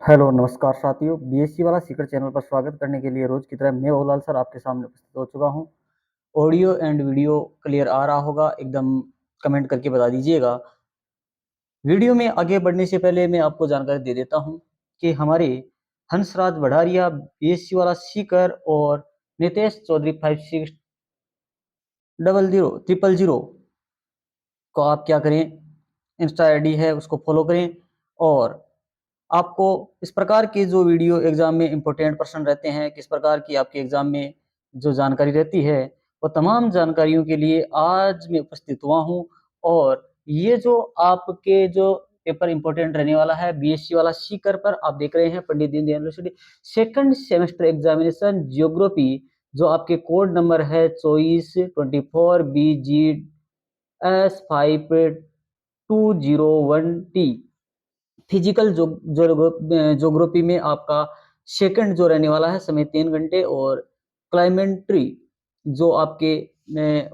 Hello नमस्कार साथियों, BSc वाला सीक्रेट चैनल पर स्वागत करने के लिए रोज की तरह मैं बहुलाल सर आपके सामने उपस्थित हो चुका हूं। ऑडियो एंड वीडियो क्लियर आ रहा होगा एकदम, कमेंट करके बता दीजिएगा। वीडियो में आगे बढ़ने से पहले मैं आपको जानकारी दे देता हूं कि हमारे हंसराज बढ़ारिया बीएससी वाला सीकर और नितेश चौधरी 560000 को आप क्या करें, इंस्टा आईडी है उसको फॉलो करें। और आपको इस प्रकार के जो वीडियो एग्जाम में इंपॉर्टेंट प्रश्न रहते हैं, किस प्रकार की आपके एग्जाम में जो जानकारी रहती है, वो तमाम जानकारियों के लिए आज मैं उपस्थित हुआ हूं। और ये जो आपके जो पेपर इंपॉर्टेंट रहने वाला है बीएससी वाला सीकर पर, आप देख रहे हैं Pandit Deendayal university second semester examination geography, जो आपके कोड नंबर है 24BGS5201T। फिजिकल ज्योग्राफी में आपका सेकंड जो रहने वाला है समय 3 घंटे। और क्लाइमेट्री जो आपके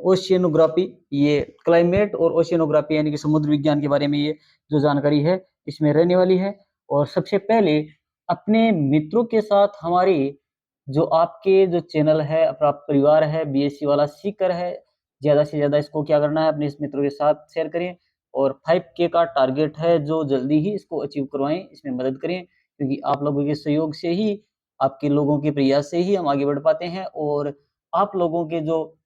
ओशियनोग्राफी, ये क्लाइमेट और ओशियनोग्राफी यानी कि समुद्र विज्ञान के बारे में ये जो जानकारी है इसमें रहने वाली है। और सबसे पहले अपने मित्रों के साथ हमारे जो आपके जो चैनल है, अपना परिवार है बीएससी वाला सीकर है, ज्यादा से ज्यादा इसको क्या करना है, अपने इस मित्रों के साथ शेयर करें। और 5K का टारगेट है जो जल्दी ही इसको अचीव करवाएं, इसमें मदद करें, क्योंकि आप लोगों के सहयोग से ही, आपके लोगों के प्रयास से ही हम आगे बढ़ पाते हैं। और आप लोगों के जो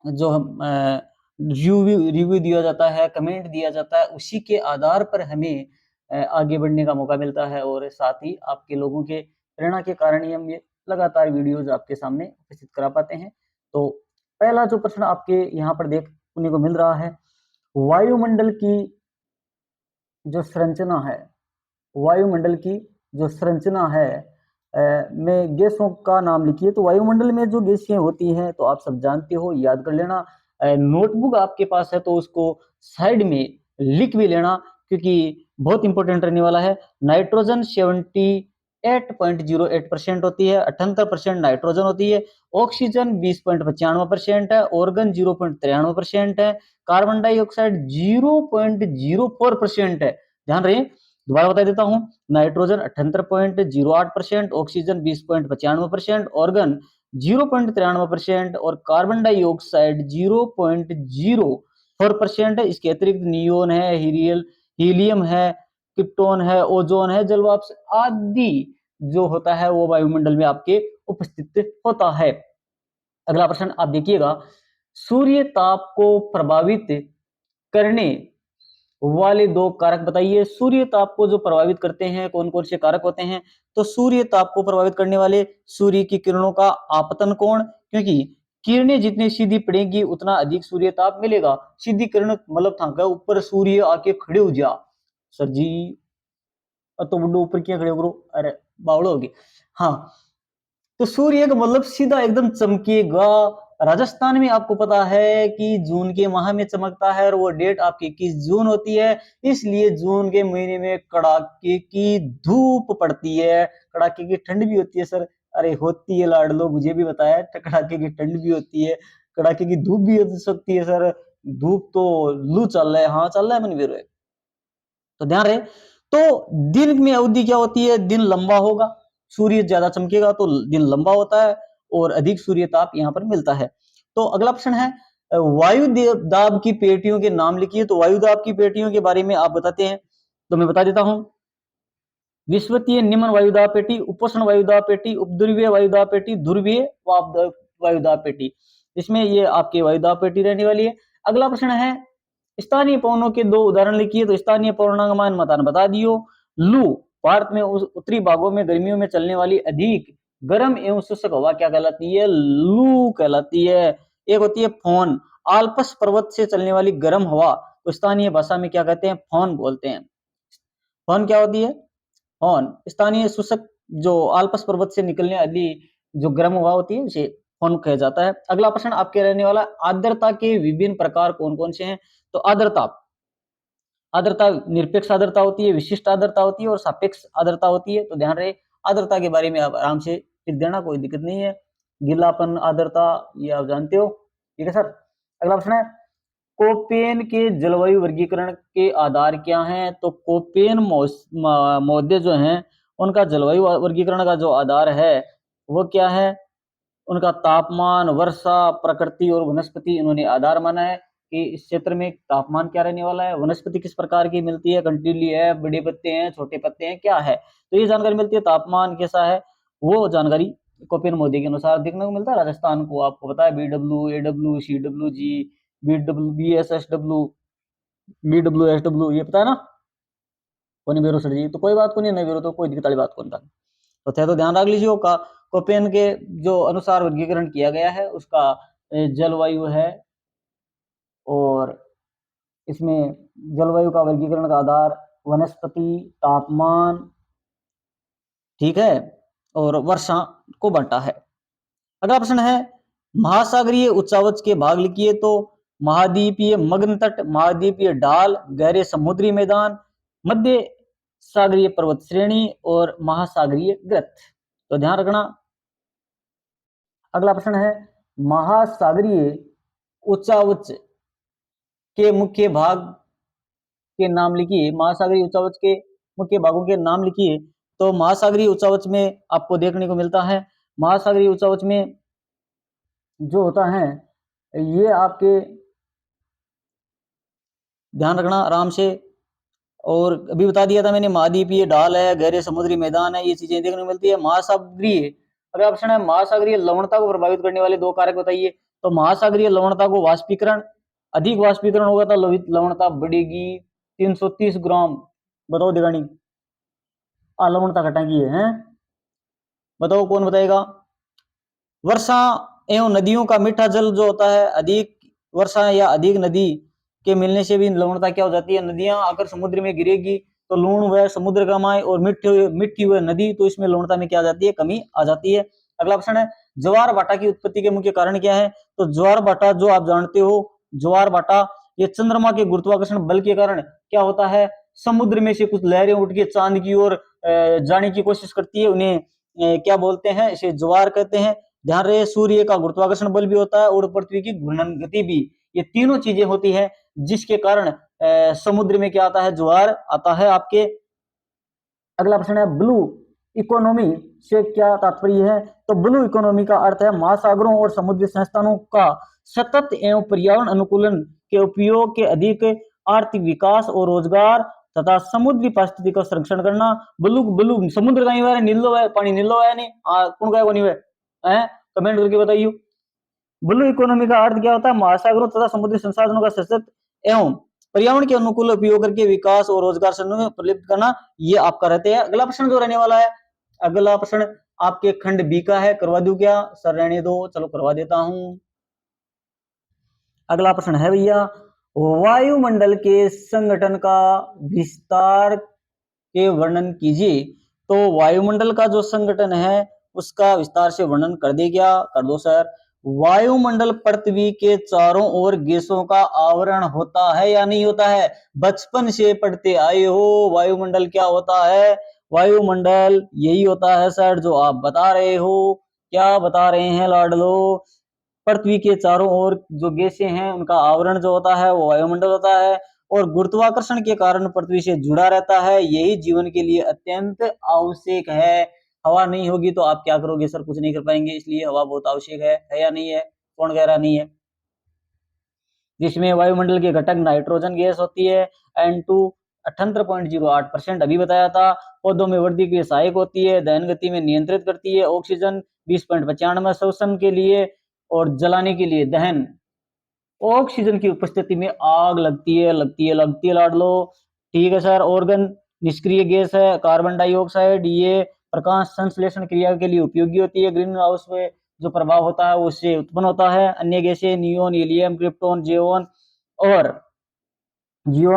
जो हम रिव्यू रिव्यू दिया जाता है, कमेंट दिया जाता है, उसी के आधार पर हमें आगे बढ़ने का मौका मिलता है। और साथ ही आपके लोगों के प्रेरणा के कारण ही हम ये लगातार वीडियोज आपके सामने उपस्थित करा पाते हैं। तो पहला जो प्रश्न आपके यहाँ पर देखने को मिल रहा है, वायुमंडल की जो संरचना है, वायुमंडल की जो संरचना है में गैसों का नाम लिखिए। तो वायुमंडल में जो गैसें होती हैं तो आप सब जानते हो, याद कर लेना। नोटबुक आपके पास है तो उसको साइड में लिख भी लेना, क्योंकि बहुत इंपॉर्टेंट रहने वाला है। नाइट्रोजन 78.08% होती है, 78% नाइट्रोजन होती है। ऑक्सीजन 20.95% है, ऑर्गन 0.93% है, कार्बन डाइऑक्साइड 0.04% है। ध्यान रहे, दोबारा बता देता हूं, नाइट्रोजन 78.08%, ऑक्सीजन 20.95%, ऑर्गन 0.93% और कार्बन डाइऑक्साइड 0.04% है। इसके अतिरिक्त नियोन है, हीलियम है, क्रिप्टोन है, ओजोन है, जलवाष्प आदि जो होता है वो वायुमंडल में आपके उपस्थित होता है। अगला प्रश्न आप देखिएगा, सूर्य ताप को प्रभावित करने वाले दो कारक बताइए। सूर्य ताप को जो प्रभावित करते हैं कौन कौन से कारक होते हैं? तो सूर्य ताप को प्रभावित करने वाले सूर्य की किरणों का आपतन कोण, क्योंकि किरणें जितनी सीधी पड़ेगी उतना अधिक सूर्य ताप मिलेगा। सीधी किरण मतलब था ऊपर सूर्य आके खड़े हो जा सर जी, तो बुड्ढो ऊपर क्या खड़े करो, अरे बावड़ो होगी। हाँ, तो सूर्य का मतलब सीधा एकदम चमकेगा। राजस्थान में आपको पता है कि जून के माह में चमकता है और वो डेट आपकी 21 जून होती है। इसलिए जून के महीने में कड़ाके की धूप पड़ती है, कड़ाके की ठंड भी होती है सर। अरे होती है लाडलो, मुझे भी बताया, कड़ाके की ठंड भी होती है, कड़ाके की धूप भी हो सकती है सर। धूप तो लू चल रहा है, हाँ चल रहा है मनवीर। तो ध्यान रहे, तो दिन में अवधि क्या होती है, दिन लंबा होगा, सूर्य ज्यादा चमकेगा तो दिन लंबा होता है और अधिक सूर्य ताप यहाँ पर मिलता है। तो अगला प्रश्न है, वायु दाब की पेटियों के नाम लिखिए। तो वायु दाब की पेटियों के बारे में आप बताते हैं, तो मैं बता देता हूं। विश्वतीय निम्न वायुदाब पेटी, उपोष्ण वायुदाब पेटी, उपध्रुवीय वायुदाब पेटी, ध्रुवीय वायुदाब पेटी, इसमें ये आपकी वायुदाब पेटी रहने वाली है। अगला प्रश्न है, स्थानीय पवनों के दो उदाहरण लिखिए। तो स्थानीय पवनागमान मतान बता दियो। लू, भारत में उत्तरी भागों में गर्मियों में चलने वाली अधिक गर्म एवं शुष्क हवा क्या कहलाती है? लू कहलाती है। एक होती है फोन, आल्पस पर्वत से चलने वाली गर्म हवा, तो स्थानीय भाषा में क्या कहते हैं? फोन बोलते हैं। फोन क्या होती है? फोन स्थानीय शुष्क जो आल्पस पर्वत से निकलने वाली जो गर्म हवा होती है उसे फोन कहा जाता है। अगला प्रश्न आपके रहने वाला, आर्द्रता के विभिन्न प्रकार कौन कौन से हैं? तो आर्द्रता, आर्द्रता निरपेक्ष आर्द्रता होती है, विशिष्ट आर्द्रता होती है और सापेक्ष आर्द्रता होती है। तो ध्यान रहे, आर्द्रता के बारे में आप आराम से लिख देना, कोई दिक्कत नहीं है। गीलापन, आर्द्रता, ये आप जानते हो, ठीक है सर। अगला प्रश्न है, कोपेन के जलवायु वर्गीकरण के आधार क्या हैं? तो कोपेन मौदे जो हैं उनका जलवायु वर्गीकरण का जो आधार है वो क्या है? उनका तापमान, वर्षा, प्रकृति और वनस्पति इन्होंने आधार माना है कि इस क्षेत्र में तापमान क्या रहने वाला है, वनस्पति किस प्रकार की मिलती है, कंटीली है, बड़े पत्ते हैं, छोटे पत्ते हैं, क्या है। तो ये जानकारी मिलती है। तापमान कैसा है वो जानकारी कोपिन मोदी के अनुसार देखने को मिलता है। राजस्थान को आपको पता है BW, AW, CWG, BW, BSSW, BWSW, ये पता है ना? कोनी बेरो सर जी, तो कोई बात को नहीं बेरो तो कोई दिक्कत वाली बात कौन था। तो थे तो ध्यान रख लीजिए का कोपेन के जो अनुसार वर्गीकरण किया गया है उसका जलवायु है, और इसमें जलवायु का वर्गीकरण का आधार वनस्पति, तापमान, ठीक है, और वर्षा को बांटा है। अगला प्रश्न है महासागरीय उच्चावच के भाग लिखिए। तो महाद्वीपीय मग्न तट, महाद्वीपीय ढाल, गहरे समुद्री मैदान, मध्य सागरीय पर्वत श्रेणी और महासागरीय ग्रत। तो ध्यान रखना। अगला प्रश्न है महासागरीय उच्चावच के मुख्य भाग के नाम लिखिए। महासागरीय उच्चावच के मुख्य भागों के नाम लिखिए। तो महासागरीय उच्चावच में आपको देखने को मिलता है, महासागरीय उच्चावच में जो होता है ये आपके ध्यान रखना आराम से, और अभी बता दिया था मैंने महाद्वीपीय ढाल है, गहरे समुद्री मैदान है, ये चीजें देखने को मिलती है। महासागरीय, अगला ऑप्शन है महासागरीय लवणता को प्रभावित करने वाले दो कारक बताइए। तो महासागरीय लवणता को वाष्पीकरण, अधिक वाष्पीकरण होगा तो लोहित लवणता बढ़ेगी 330 ग्राम। बताओ दिगानी लवणता घटाएगी है, बताओ कौन बताएगा। वर्षा एवं नदियों का मीठा जल जो होता है, अधिक वर्षा या अधिक नदी के मिलने से भी लवणता क्या हो जाती है, नदियां आकर समुद्र में गिरेगी तो लूण वह समुद्र का माए और मिट्टी हुई नदी, तो इसमें लवणता में क्या आ जाती है, कमी आ जाती है। अगला ऑप्शन है ज्वार भाटा की उत्पत्ति के मुख्य कारण क्या है। तो ज्वार भाटा जो आप जानते हो, ज्वार भाटा ये चंद्रमा के गुरुत्वाकर्षण बल के कारण क्या होता है, समुद्र में से कुछ लहरें उठ के चांद की ओर जाने की कोशिश करती है, उन्हें क्या बोलते हैं, इसे ज्वार कहते हैं। ध्यान रहे सूर्य का गुरुत्वाकर्षण बल भी होता है और पृथ्वी की घूर्णन गति भी, ये तीनों चीजें होती है जिसके कारण समुद्र में क्या आता है, ज्वार आता है आपके। अगला प्रश्न है ब्लू इकोनॉमी से क्या तात्पर्य है। तो ब्लू इकोनॉमी का अर्थ है महासागरों और समुद्री संस्थानों का सतत एवं पर्यावरण अनुकूलन के उपयोग के अधिक आर्थिक विकास और रोजगार तथा समुद्री पारिस्थितिकी का संरक्षण करना। ब्लू ब्लू समुद्र का ही नीलो है, पानी नीलो है नहीं, कौन का नहीं है, कमेंट करके बताइए। ब्लू इकोनॉमी का अर्थ क्या होता है, महासागरों तथा समुद्री संसाधनों का सशक्त एवं पर्यावरण के अनुकूल उपयोग करके विकास और रोजगार प्रलिप्त करना, ये आपका रहते हैं। अगला प्रश्न जो रहने वाला है, अगला प्रश्न आपके खंड बी का है, करवा दूं क्या सर, रहने दो, चलो करवा देता हूं। अगला प्रश्न है भैया वायुमंडल के संगठन का विस्तार के वर्णन कीजिए। तो वायुमंडल का जो संगठन है उसका विस्तार से वर्णन कर दे क्या, कर दो सर। वायुमंडल पृथ्वी के चारों ओर गैसों का आवरण होता है या नहीं होता है, बचपन से पढ़ते आए हो वायुमंडल क्या होता है, वायुमंडल यही होता है सर जो आप बता रहे हो। क्या बता रहे हैं लाडलो, पृथ्वी के चारों ओर जो गैसें हैं उनका आवरण जो होता है वो वायुमंडल होता है, और गुरुत्वाकर्षण के कारण पृथ्वी से जुड़ा रहता है, यही जीवन के लिए अत्यंत आवश्यक है। हवा नहीं होगी तो आप क्या करोगे सर, कुछ नहीं कर पाएंगे, इसलिए हवा बहुत आवश्यक है या नहीं है, कौन कह रहा नहीं है। जिसमें वायुमंडल के घटक नाइट्रोजन गैस होती है N2 78.08%, अभी बताया था। पौधों में वृद्धि के लिए सहायक होती है, दहन गति में नियंत्रित करती है। ऑक्सीजन 20.95 श्वसन के लिए और जलाने के लिए दहन। ऑक्सीजन की उपस्थिति में आग लगती है लाडलो, ठीक है सर। ऑर्गन निष्क्रिय गैस है कार्बन डाइऑक्साइड, ये प्रकाश संश्लेषण क्रिया के लिए उपयोगी होती है। ग्रीन हाउस में जो प्रभाव होता है उससे उत्पन्न होता है। अन्य गैसें नियोन, हीलियम, क्रिप्टॉन, जियोन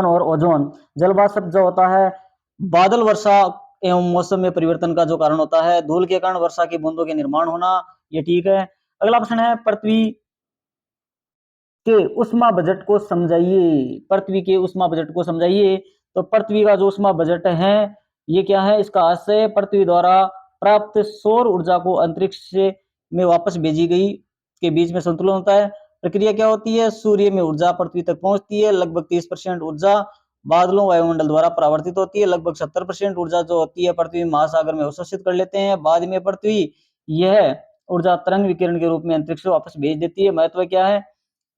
और ओजोन। जलवाष्प जो होता है बादल वर्षा एवं मौसम में परिवर्तन का जो कारण होता है, धूल के कारण वर्षा की बूंदों के निर्माण होना, ये ठीक है। अगला प्रश्न है पृथ्वी के उष्मा बजट को समझाइए, पृथ्वी के उष्मा बजट को समझाइए। तो पृथ्वी का जो उष्मा बजट है ये क्या है, इसका आशय पृथ्वी द्वारा प्राप्त सौर ऊर्जा को अंतरिक्ष में वापस भेजी गई के बीच में संतुलन होता है। प्रक्रिया क्या होती है, सूर्य में ऊर्जा पृथ्वी तक पहुंचती है, लगभग 30% ऊर्जा बादलों वायुमंडल द्वारा परावर्तित होती है। लगभग 70% ऊर्जा जो होती है पृथ्वी महासागर में अवशोषित कर लेते हैं। बाद में पृथ्वी यह ऊर्जा तरंग विकिरण के रूप में अंतरिक्ष में वापस भेज देती है। महत्व क्या है?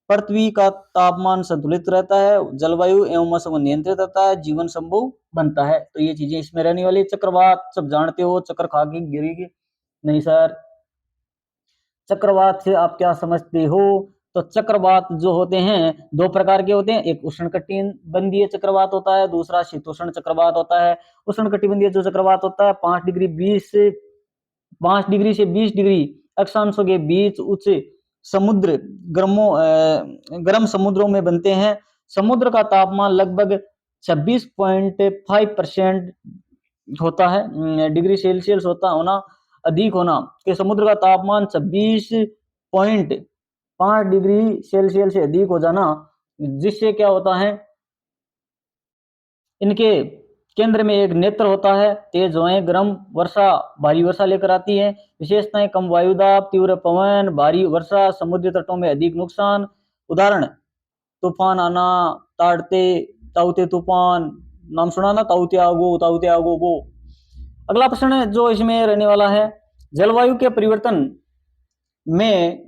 पृथ्वी का तापमान संतुलित रहता है, जलवायु एवं मौसम को नियंत्रित रहता है, जीवन संभव बनता है। तो ये चीजें इसमें रहने वाली। चक्रवात सब जानते हो, चक्र खा के गिरेगी नहीं सर। चक्रवात से आप क्या समझते हो? तो चक्रवात जो होते हैं दो प्रकार के होते हैं, एक उष्णकटिबंधीय चक्रवात होता है, दूसरा शीतोष्ण चक्रवात होता है। उष्णकटिबंधीय जो चक्रवात होता है 5 डिग्री से 20 डिग्री अक्षांशों के बीच उच्च समुद्र गर्म समुद्रों में बनते हैं। समुद्र का तापमान लगभग 26.5% होता है, डिग्री सेल्सियस होना अधिक होना कि समुद्र का तापमान 26.5 डिग्री सेल्सियस से अधिक हो जाना, जिससे क्या होता है, इनके केंद्र में एक नेत्र होता है, तेज हवाएं गर्म वर्षा भारी वर्षा लेकर आती है। विशेषताएं कम वायुदाब, तीव्र पवन, भारी वर्षा, समुद्री तटों में अधिक नुकसान। उदाहरण तूफान आना, ताउते तूफान, नाम सुना ना, ताउते आगो वो। अगला प्रश्न है जो इसमें रहने वाला है, जलवायु के परिवर्तन में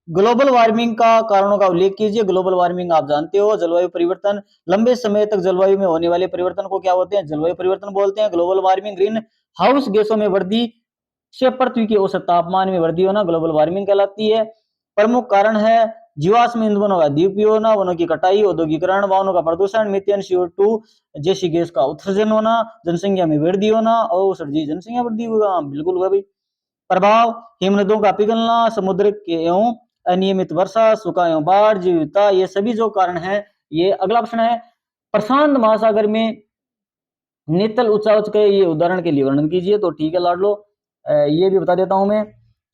ग्लोबल वार्मिंग का कारणों का उल्लेख कीजिए। ग्लोबल वार्मिंग आप जानते हो, जलवायु परिवर्तन। लंबे समय तक जलवायु में होने वाले परिवर्तन को क्या होते हैं? जलवायु परिवर्तन बोलते हैं। ग्लोबल वार्मिंग ग्रीन हाउस गैसों में वृद्धि से पृथ्वी के औसत तापमान में वृद्धि होना ग्लोबल वार्मिंग कहलाती है। प्रमुख कारण है जीवाश्म ईंधनों का अधिक होना, वनों की कटाई, औद्योगिकरण, वाहनों का प्रदूषण, मीथेन, CO2 जैसी गैस का उत्सर्जन होना, जनसंख्या में वृद्धि होना। और सर जी जनसंख्या वृद्धि होगा, बिल्कुल होगा भाई। प्रभाव हिमनदों का पिघलना, समुद्र के एवं अनियमित वर्षा, सूखा एवं बाढ़, जैव विविधता, ये सभी जो कारण है। ये अगला प्रश्न है, प्रशांत महासागर में नितल उच्चावच के ये उदाहरण के लिए वर्णन कीजिए। तो ठीक है लाडलो, ये भी बता देता हूं मैं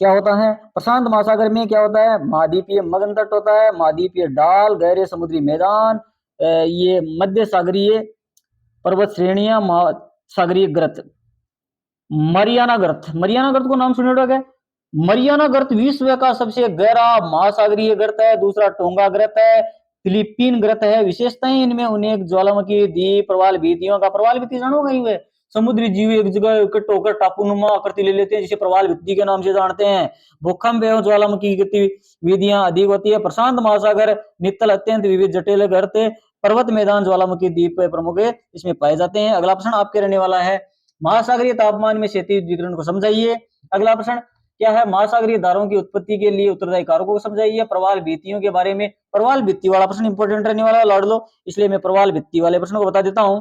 क्या होता है। प्रशांत महासागर में क्या होता है? महाद्वीपीय मगन तट होता है, महाद्वीपीय ढाल, गहरे समुद्री मैदान, ये मध्य सागरीय पर्वत श्रेणियां, महासागरीय गर्त। मरियाना गर्त को नाम सुने होगा। मरियाना गर्त विश्व का सबसे गहरा महासागरीय गर्त है। दूसरा टोंगा गर्त है, फिलीपीन गर्त है। विशेषताएं इनमें अनेक ज्वालामुखी द्वीप, प्रवाल भित्तियों का, प्रवाल भित्ति जानो कहीं वे समुद्री जीव एक जगह इकट्ठे होकर टापूनुमा आकृति ले लेते हैं, जिसे प्रवाल भित्ति के नाम से जानते हैं। भूकंप एवं ज्वालामुखी गतिविधियां अधिक होती है। प्रशांत महासागर नित्तल अत्यंत विविध जटिल गर्त, पर्वत मैदान, ज्वालामुखी द्वीप प्रमुख इसमें पाए जाते हैं। अगला प्रश्न आपके रहने वाला है, महासागरीय तापमान में क्षैतिज विकिरण को समझाइए। अगला प्रश्न क्या है? महासागरीय धाराओं की उत्पत्ति के लिए उत्तरदायी कारकों को समझाइए। प्रवाल भित्तियों के बारे में, प्रवाल भित्ति वाला प्रश्न इंपोर्टेंट रहने वाला है लाडलो, इसलिए मैं प्रवाल भित्ति वाले प्रश्न को बता देता हूं।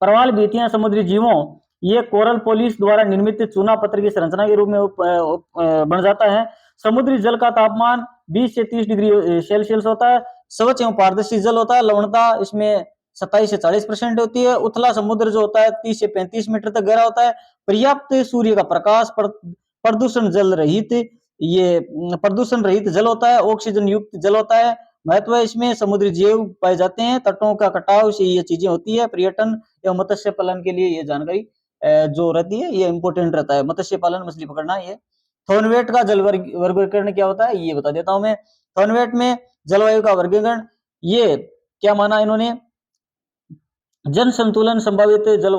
प्रवाल भित्तियां समुद्री जीवों, ये कोरल पोलिस द्वारा निर्मित चूना पत्थर की संरचना के रूप में बन जाता है। समुद्री जल का तापमान 20 से 30 डिग्री सेल्सियस होता है। स्वच्छ एवं पारदर्शी जल होता है। लवणता इसमें 27 से 40% होती है। उथला समुद्र जो होता है 30 से 35 मीटर तक गहरा होता है। पर्याप्त सूर्य का प्रकाश, प्रदूषण रहित जल होता है। ऑक्सीजन युक्त जल होता है। महत्व इसमें समुद्री जीव पाए जाते हैं। तटों का कटाव से ये चीजें होती है। पर्यटन एवं मत्स्य पालन के लिए ये जानकारी जो रहती है ये इंपोर्टेंट रहता है। मत्स्य पालन, मछली पकड़ना। ये थॉर्नवेट का जल वर्गीकरण क्या होता है ये बता देता हूं मैं। थॉर्नवेट में जलवायु का वर्गीकरण ये क्या माना इन्होंने, जन संतुलन, संभावित जल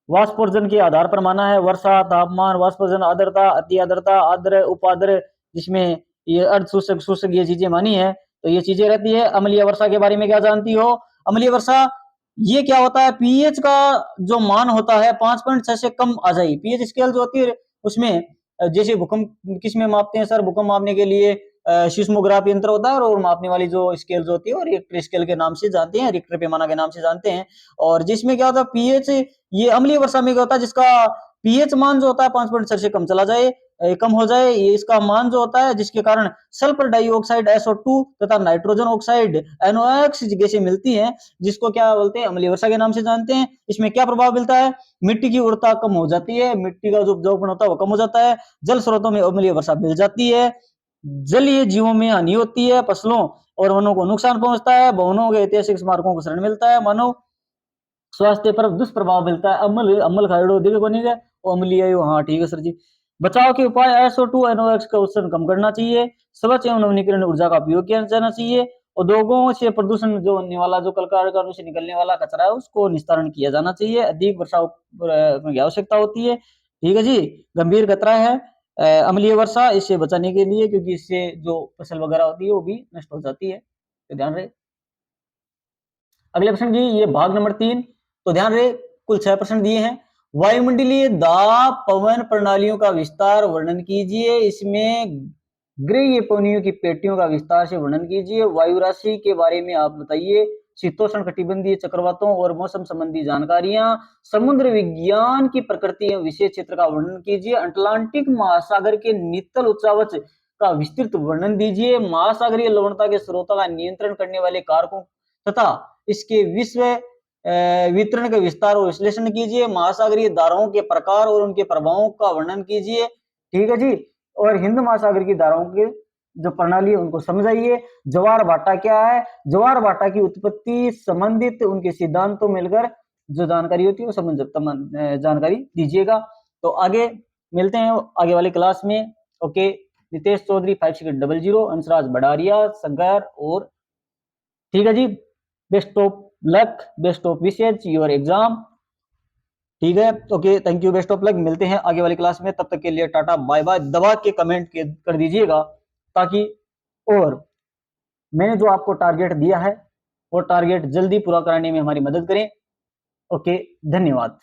वाष्पोर्जन के आधार पर माना है। वर्षा, तापमान, वाष्पोर्जन, आर्द्रता, अति आर्द्रता, आर्द्र, उपाद्र, जिसमें ये अर्ध शुष्क शुष्क ये चीजें मानी है। तो ये चीजें रहती है। अम्लीय वर्षा के बारे में क्या जानती हो? अम्लीय वर्षा ये क्या होता है? पीएच का जो मान होता है 5.6 से कम आ जाए। पीएच स्केल जो होती है उसमें जैसे भूकंप किस में मापते हैं सर? भूकंप मापने के लिए सिस्मोग्राफ यंत्र होता है, और मापने वाली जो स्केल जो होती है और रिक्टर स्केल के नाम से जानते हैं, रिक्टर पैमाना के नाम से जानते हैं। और जिसमें क्या होता है पीएच, ये अम्लीय वर्षा में क्या होता है, जिसका पीएच मान जो होता है 5.6 से कम चला जाए, कम हो जाए, ये इसका मान जो होता है, जिसके कारण सल्फर डाइऑक्साइड SO2 तथा नाइट्रोजन ऑक्साइड NOx गैसें मिलती हैं, जिसको क्या बोलते हैं? अम्लीय वर्षा के नाम से जानते हैं। इसमें क्या प्रभाव मिलता है? मिट्टी की उर्वरता कम हो जाती है, मिट्टी का जो उपजाऊपन होता है वो कम हो जाता है, जल स्रोतों में अम्लीय वर्षा मिल जाती है, जलीय जीवों में हानि होती है, फसलों और वनों को नुकसान पहुंचता है, भवनों के ऐतिहासिक स्मारकों को शरण मिलता है, मानव स्वास्थ्य पर दुष्प्रभाव मिलता है। अम्ल खाइडो दिव्य बनी गए वो अम्लीय है। हाँ ठीक है सर जी। बचाव के उपाय, SO2 NOx का उत्सर्जन कम करना चाहिए, स्वच्छ एवं नवीनीकरण ऊर्जा का उपयोग किया जाना चाहिए, उद्योगों से प्रदूषण जो होने वाला, जो कल कारखानों से निकलने वाला कचरा है उसको निस्तारण किया जाना चाहिए। अधिक वर्षा की आवश्यकता होती है। ठीक है जी। गंभीर खतरा है अम्लीय वर्षा, इससे बचाने के लिए, क्योंकि इससे जो फसल वगैरह होती है वो भी नष्ट हो जाती है, तो ध्यान रहे। अगले प्रश्न जी, ये भाग नंबर 3, तो ध्यान रहे कुल 6 प्रश्न दिए हैं। वायुमंडलीय दाब पवन प्रणालियों का विस्तार वर्णन कीजिए। इसमें गृह पनियों की पेटियों का विस्तार से वर्णन कीजिए। वायु राशि के बारे में आप बताइए। शीतोष्ण कटिबंधीय चक्रवातों और मौसम संबंधी जानकारियां। समुद्र विज्ञान की प्रकृति एवं विशेष क्षेत्र का वर्णन कीजिए। अटलांटिक महासागर के नित्तल उच्चावच का विस्तृत वर्णन दीजिए। महासागरीय लवणता के स्रोतों का नियंत्रण करने वाले कारकों तथा इसके विश्व वितरण के विस्तार और विश्लेषण कीजिए। महासागरीय धाराओं के प्रकार और उनके प्रभावों का वर्णन कीजिए। ठीक है जी। और हिंद महासागर की धाराओं के जो प्रणाली है उनको समझाइए। ज्वार भाटा क्या है, ज्वार भाटा की उत्पत्ति संबंधित उनके सिद्धांतों मिलकर जो जानकारी होती है वो संबंधित जानकारी दीजिएगा। तो आगे मिलते हैं आगे वाली क्लास में। ओके, नितेश चौधरी 5600, अंशराज बडारिया, शंकर, और ठीक है ji. Best of luck, best of wishes your exam. ठीक है, okay, thank you, best of luck. मिलते हैं आगे वाली क्लास में, तब तक के लिए टाटा बाय बाय। दबा के कमेंट कर दीजिएगा ताकि, और मैंने जो आपको टारगेट दिया है वो टारगेट जल्दी पूरा कराने में हमारी मदद करें। ओके, धन्यवाद।